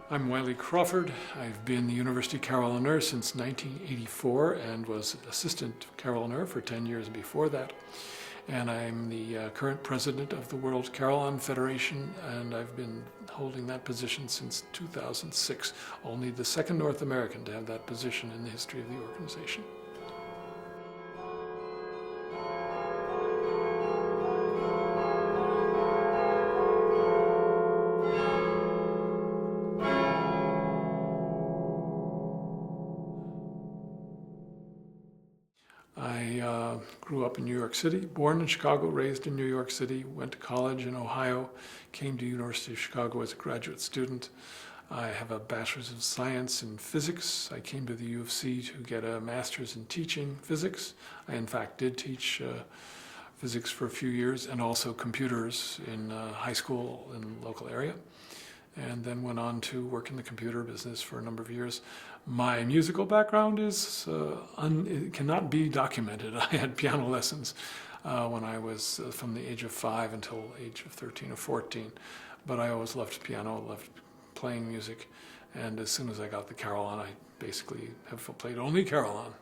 I'm Wylie Crawford. I've been the University Carillonneur since 1984 and was assistant Carillonneur for 10 years before that. And I'm the current president of the World Carillon Federation, and I've been holding that position since 2006. Only the second North American to have that position in the history of the organization. I grew up in New York City, born in Chicago, raised in New York City, went to college in Ohio, came to University of Chicago as a graduate student. I have a bachelor's of science in physics. I came to the U of C to get a master's in teaching physics. I in fact did teach physics for a few years and also computers in high school in the local area, and then went on to work in the computer business for a number of years. My musical background is it cannot be documented. I had piano lessons when I was from the age of 5 until age of 13 or 14, but I always loved piano, loved playing music, and as soon as I got the Carillon, I basically have played only Carillon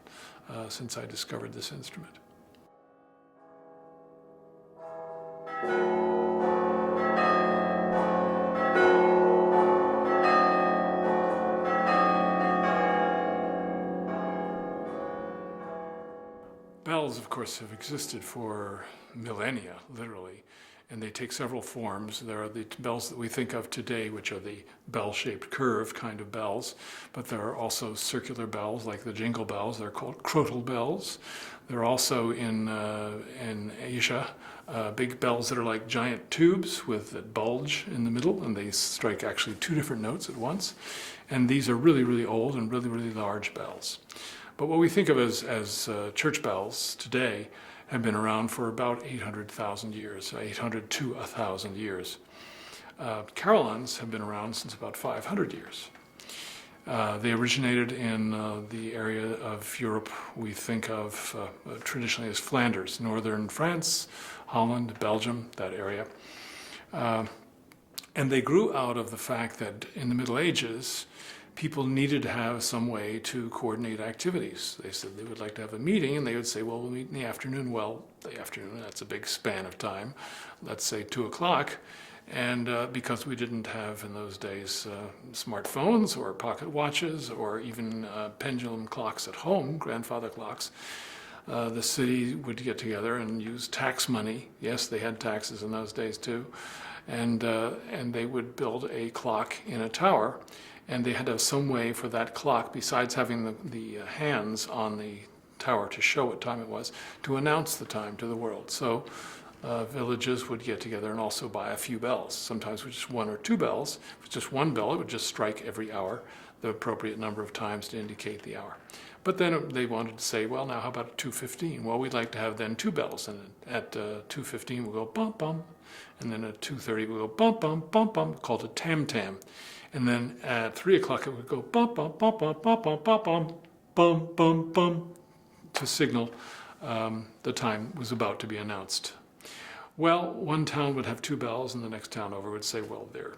since I discovered this instrument. Bells, of course, have existed for millennia, literally, and they take several forms. There are the bells that we think of today, which are the bell-shaped curve kind of bells, but there are also circular bells, like the jingle bells. They're called crotal bells. There are also in Asia big bells that are like giant tubes with that bulge in the middle, and they strike actually 2 different notes at once. And these are really, really old and really, really large bells. But what we think of as church bells today have been around for about 800,000 years, 800 to 1,000 years. Carillons have been around since about 500 years. They originated in the area of Europe we think of traditionally as Flanders, northern France, Holland, Belgium, that area. And they grew out of the fact that in the Middle Ages, people needed to have some way to coordinate activities. They said they would like to have a meeting, and they would say, well, we'll meet in the afternoon. Well, the afternoon, that's a big span of time. Let's say 2 o'clock. And because we didn't have in those days smartphones or pocket watches or even pendulum clocks at home, grandfather clocks, the city would get together and use tax money. Yes, they had taxes in those days too. And they would build a clock in a tower. And they had to have some way for that clock, besides having the hands on the tower to show what time it was, to announce the time to the world. So villages would get together and also buy a few bells, sometimes with just 1 or 2 bells. If it's just 1 bell, it would just strike every hour, the appropriate number of times to indicate the hour. But then they wanted to say, well, now how about 2:15? Well, we'd like to have then 2 bells, and at 2:15 we'll go bum bum, and then at 2:30 we'll go bum bum bum bum, called a tam tam. And then at 3 o'clock it would go bum bum bum bum bum bum bum bum bum bum bum to signal the time was about to be announced. Well, one town would have 2 bells, and the next town over would say, well, they're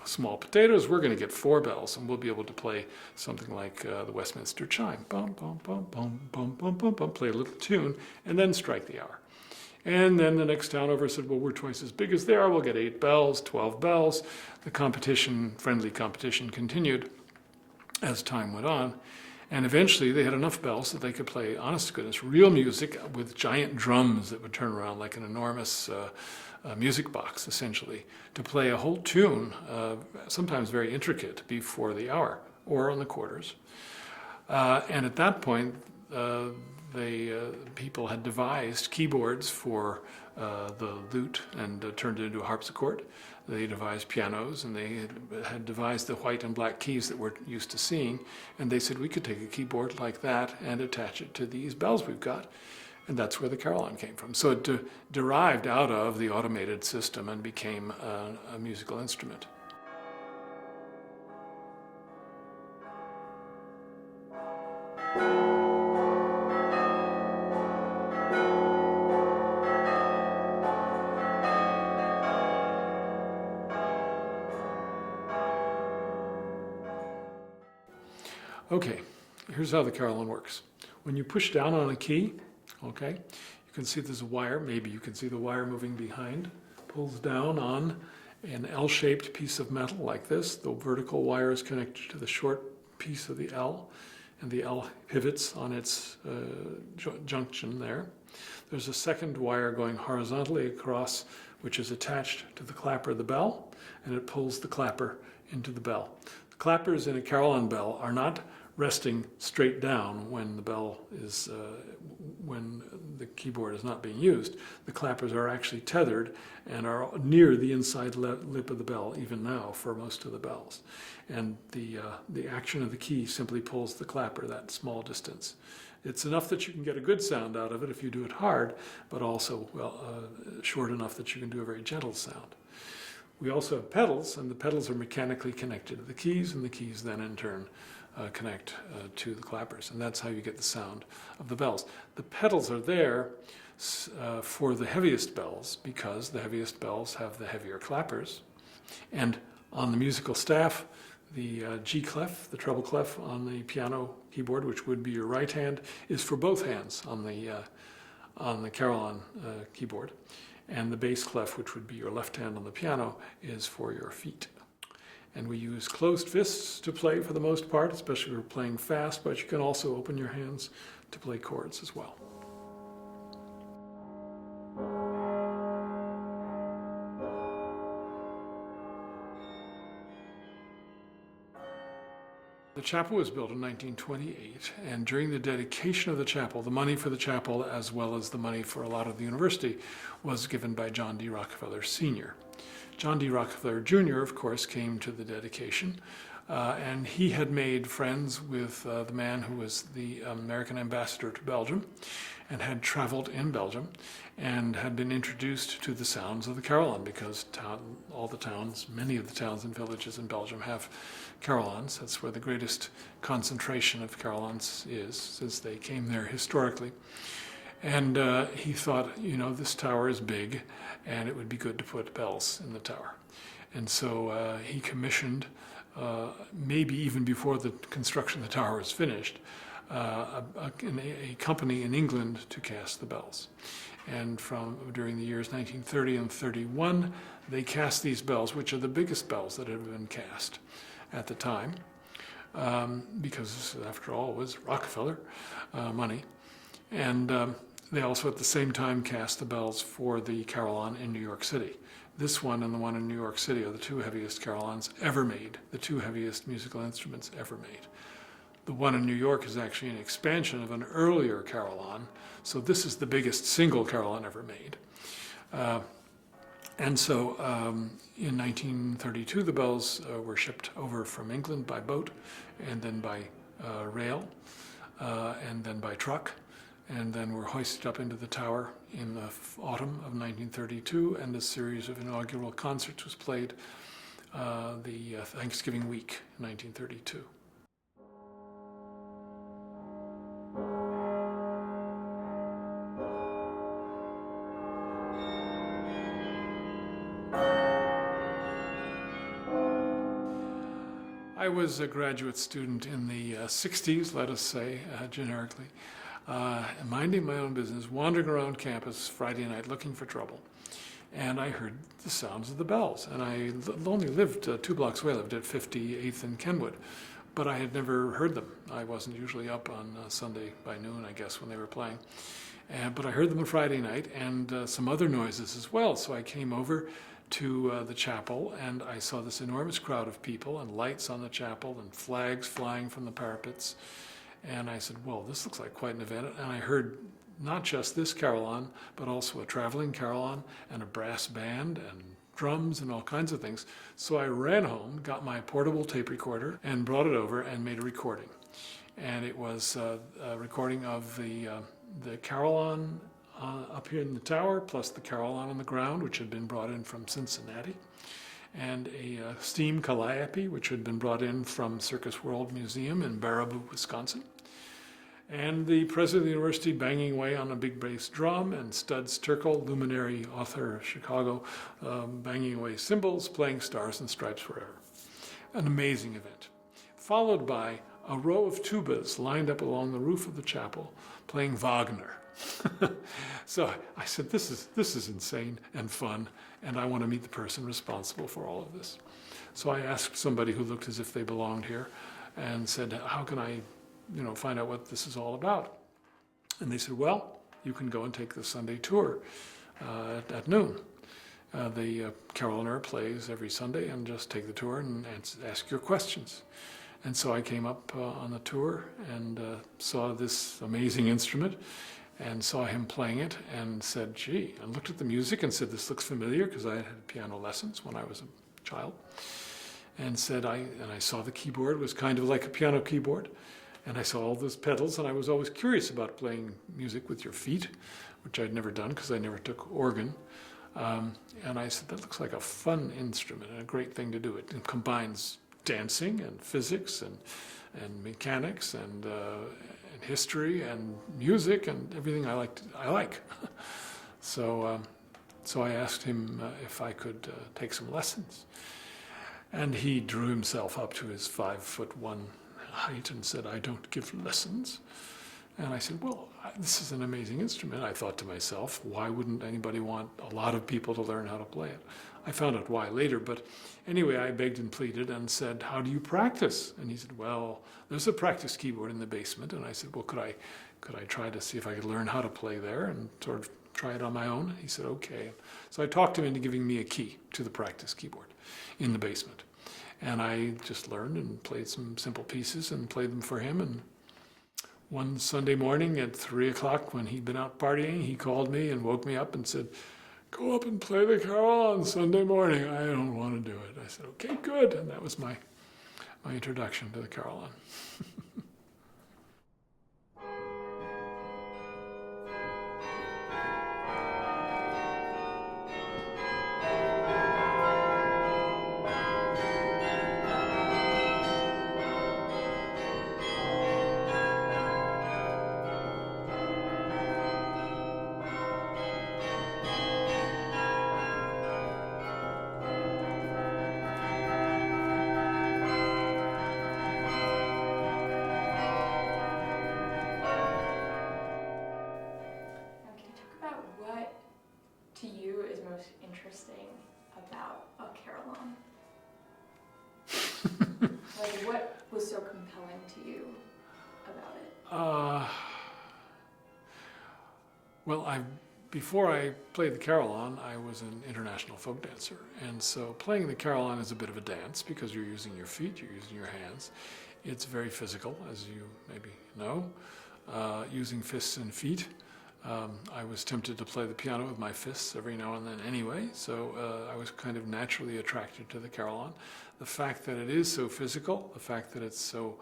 small potatoes. We're going to get 4 bells, and we'll be able to play something like the Westminster chime. Bum bum bum bum bum bum bum bum. Play a little tune, and then strike the hour. And then the next town over said, well, we're twice as big as they are. We'll get 8 bells, 12 bells. The competition, friendly competition, continued as time went on. And eventually they had enough bells that they could play, honest to goodness, real music with giant drums that would turn around like an enormous music box, essentially, to play a whole tune, sometimes very intricate, before the hour or on the quarters. And at that point, people had devised keyboards for the lute and turned it into a harpsichord. They devised pianos, and they had devised the white and black keys that we're used to seeing. And they said we could take a keyboard like that and attach it to these bells we've got. And that's where the Carillon came from. So it derived out of the automated system and became a musical instrument. Okay, here's how the carillon works. When you push down on a key, okay, you can see there's a wire, maybe you can see the wire moving behind, pulls down on an L-shaped piece of metal like this. The vertical wire is connected to the short piece of the L, and the L pivots on its junction there. There's a second wire going horizontally across, which is attached to the clapper of the bell, and it pulls the clapper into the bell. The clappers in a carillon bell are not resting straight down when the bell is, when the keyboard is not being used. The clappers are actually tethered and are near the inside lip of the bell, even now for most of the bells. And the action of the key simply pulls the clapper that small distance. It's enough that you can get a good sound out of it if you do it hard, but also short enough that you can do a very gentle sound. We also have pedals, and the pedals are mechanically connected to the keys, and the keys then in turn connect to the clappers, and that's how you get the sound of the bells. The pedals are there for the heaviest bells because the heaviest bells have the heavier clappers, and on the musical staff, the G clef, the treble clef on the piano keyboard, which would be your right hand, is for both hands on the Carillon keyboard, and the bass clef, which would be your left hand on the piano, is for your feet. And we use closed fists to play for the most part, especially if we're playing fast, but you can also open your hands to play chords as well. The chapel was built in 1928, and during the dedication of the chapel, the money for the chapel, as well as the money for a lot of the university, was given by John D. Rockefeller Sr. John D. Rockefeller Jr., of course, came to the dedication, and he had made friends with the man who was the American ambassador to Belgium and had traveled in Belgium and had been introduced to the sounds of the carillon because all the towns, many of the towns and villages in Belgium have carillons. That's where the greatest concentration of carillons is, since they came there historically. And he thought, you know, this tower is big and it would be good to put bells in the tower. And so he commissioned, maybe even before the construction of the tower was finished, a company in England to cast the bells. And during the years 1930 and 31, they cast these bells, which are the biggest bells that had been cast at the time, because after all it was Rockefeller money. And they also at the same time cast the bells for the Carillon in New York City. This one and the one in New York City are the two heaviest carillons ever made, the two heaviest musical instruments ever made. The one in New York is actually an expansion of an earlier carillon, so this is the biggest single carillon ever made. And so in 1932, the bells were shipped over from England by boat, and then by rail, and then by truck, and then were hoisted up into the tower in the autumn of 1932, and a series of inaugural concerts was played the Thanksgiving week, 1932. I was a graduate student in the 60s, let us say, generically, minding my own business, wandering around campus Friday night looking for trouble. And I heard the sounds of the bells. And I only lived 2 blocks away. I lived at 58th and Kenwood. But I had never heard them. I wasn't usually up on Sunday by noon, I guess, when they were playing. But I heard them on Friday night and some other noises as well. So I came over to the chapel, and I saw this enormous crowd of people and lights on the chapel and flags flying from the parapets. And I said, well, this looks like quite an event. And I heard not just this carillon, but also a traveling carillon and a brass band and drums and all kinds of things. So I ran home, got my portable tape recorder, and brought it over and made a recording. And it was a recording of the carillon up here in the tower, plus the carillon on the ground, which had been brought in from Cincinnati, and a steam calliope, which had been brought in from Circus World Museum in Baraboo, Wisconsin, and the president of the university banging away on a big bass drum, and Studs Terkel, luminary author of Chicago, banging away cymbals, playing Stars and Stripes Forever. An amazing event, followed by a row of tubas lined up along the roof of the chapel playing Wagner. So I said, this is insane and fun, and I want to meet the person responsible for all of this. So I asked somebody who looked as if they belonged here and said, how can I find out what this is all about? And they said, well, you can go and take the Sunday tour at noon. The Carillonneur plays every Sunday, and just take the tour and ask your questions. And so I came up on the tour and saw this amazing instrument and saw him playing it and said, gee, and looked at the music and said, this looks familiar, because I had piano lessons when I was a child. And said, I saw the keyboard was kind of like a piano keyboard. And I saw all those pedals, and I was always curious about playing music with your feet, which I'd never done because I never took organ. And I said, that looks like a fun instrument and a great thing to do. It combines dancing and physics and mechanics and history and music and everything I like. So I asked him if I could take some lessons. And he drew himself up to his 5'1" height and said, I don't give lessons. And I said, well, this is an amazing instrument. I thought to myself, why wouldn't anybody want a lot of people to learn how to play it? I found out why later, but anyway, I begged and pleaded and said, how do you practice? And he said, well, there's a practice keyboard in the basement. And I said, well, could I try to see if I could learn how to play there and sort of try it on my own? He said, okay. So I talked him into giving me a key to the practice keyboard in the basement. And I just learned and played some simple pieces and played them for him. And one Sunday morning at 3 o'clock, when he'd been out partying, he called me and woke me up and said, go up and play the Carillon on Sunday morning. I don't want to do it. I said, okay, good. And that was my introduction to the Carillon. To you is most interesting about a Carillon? Like, what was so compelling to you about it? Well, before I played the Carillon, I was an international folk dancer. And so playing the Carillon is a bit of a dance because you're using your feet, you're using your hands. It's very physical, as you maybe know, using fists and feet. I was tempted to play the piano with my fists every now and then anyway, so I was kind of naturally attracted to the Carillon. The fact that it is so physical, the fact that it's so,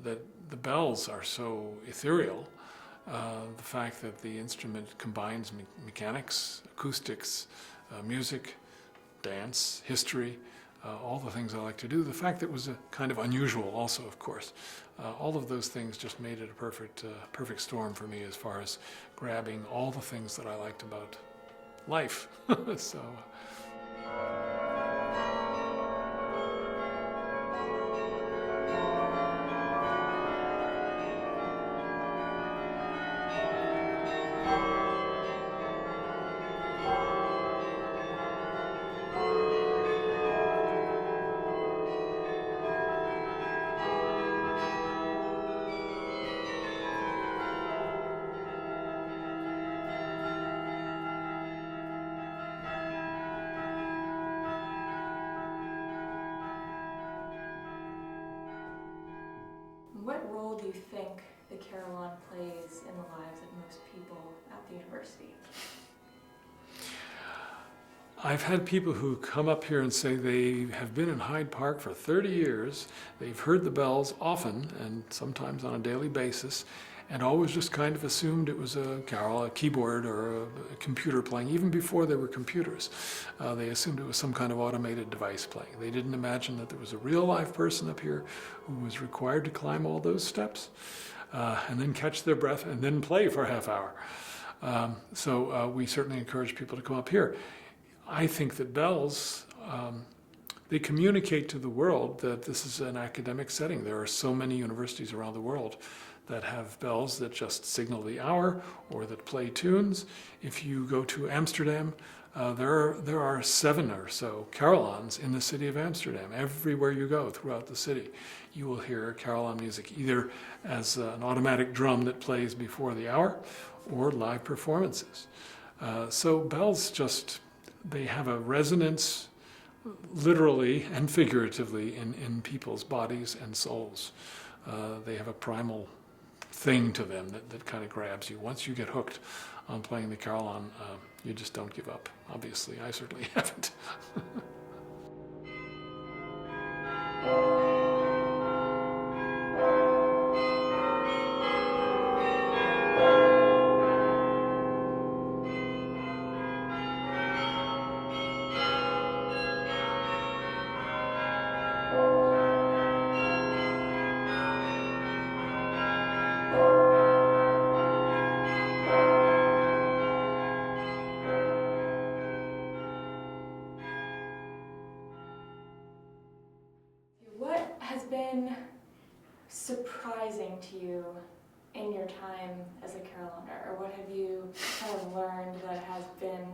that the bells are so ethereal, the fact that the instrument combines mechanics, acoustics, music, dance, history, all the things I like to do. The fact that it was a kind of unusual also, of course. All of those things just made it a perfect storm for me as far as grabbing all the things that I liked about life. So. What role do you think the Carillon plays in the lives of most people at the university? I've had people who come up here and say they have been in Hyde Park for 30 years, they've heard the bells often and sometimes on a daily basis, and always just kind of assumed it was a carol, a keyboard, or a computer playing. Even before there were computers, they assumed it was some kind of automated device playing. They didn't imagine that there was a real live person up here who was required to climb all those steps and then catch their breath and then play for a half hour. So we certainly encourage people to come up here. I think that bells, they communicate to the world that this is an academic setting. There are so many universities around the world that have bells that just signal the hour or that play tunes. If you go to Amsterdam, there are 7 or so carillons in the city of Amsterdam. Everywhere you go throughout the city, you will hear carillon music, either as an automatic drum that plays before the hour or live performances. So bells just, they have a resonance literally and figuratively in people's bodies and souls. They have a primal thing to them that kind of grabs you. Once you get hooked on playing the carillon, you just don't give up. Obviously, I certainly haven't. What has been surprising to you in your time as a Carillonneur, or what have you kind of learned that has been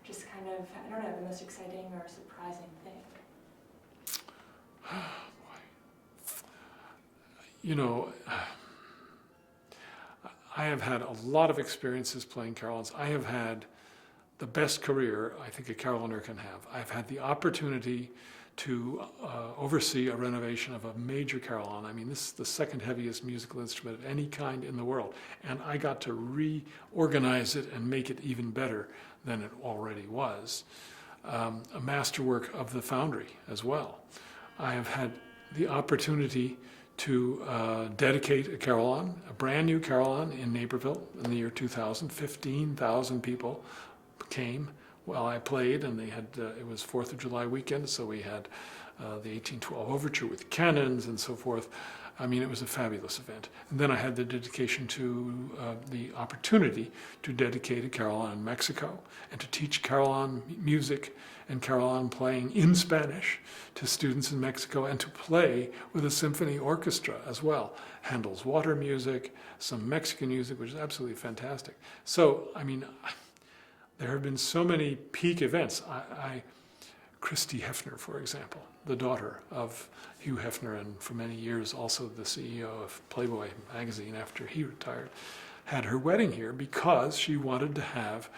just kind of, I don't know, the most exciting or surprising thing? You know, I have had a lot of experiences playing carillons. I have had the best career I think a carillonneur can have. I've had the opportunity to oversee a renovation of a major carillon. I mean, this is the second heaviest musical instrument of any kind in the world. And I got to reorganize it and make it even better than it already was. A masterwork of the foundry as well. I have had the opportunity to dedicate a carillon, a brand new carillon in Naperville in the year 2000. 15,000 people came while I played, and they had it was 4th of July weekend, so we had the 1812 overture with cannons and so forth. I mean, it was a fabulous event. And then I had the dedication to the opportunity to dedicate a carillon in Mexico and to teach carillon music and carillon playing in Spanish to students in Mexico, and to play with a symphony orchestra as well. Handel's Water music, some Mexican music, which is absolutely fantastic. So, I mean, there have been so many peak events. Christy Hefner, for example, the daughter of Hugh Hefner, and for many years also the CEO of Playboy magazine after he retired, had her wedding here because she wanted to have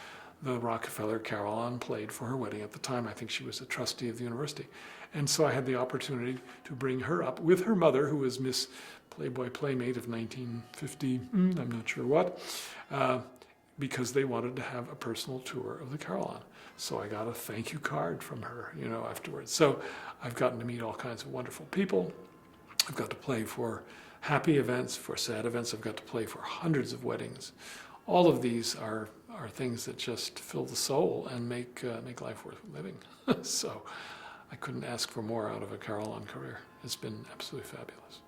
the Rockefeller Carillon played for her wedding. At the time, I think she was a trustee of the university. And so I had the opportunity to bring her up with her mother, who was Miss Playboy Playmate of 1950, I'm not sure what, because they wanted to have a personal tour of the Carillon. So I got a thank you card from her, you know, afterwards. So I've gotten to meet all kinds of wonderful people. I've got to play for happy events, for sad events. I've got to play for hundreds of weddings. All of these are things that just fill the soul and make life worth living. So I couldn't ask for more out of a Carillon career. It's been absolutely fabulous.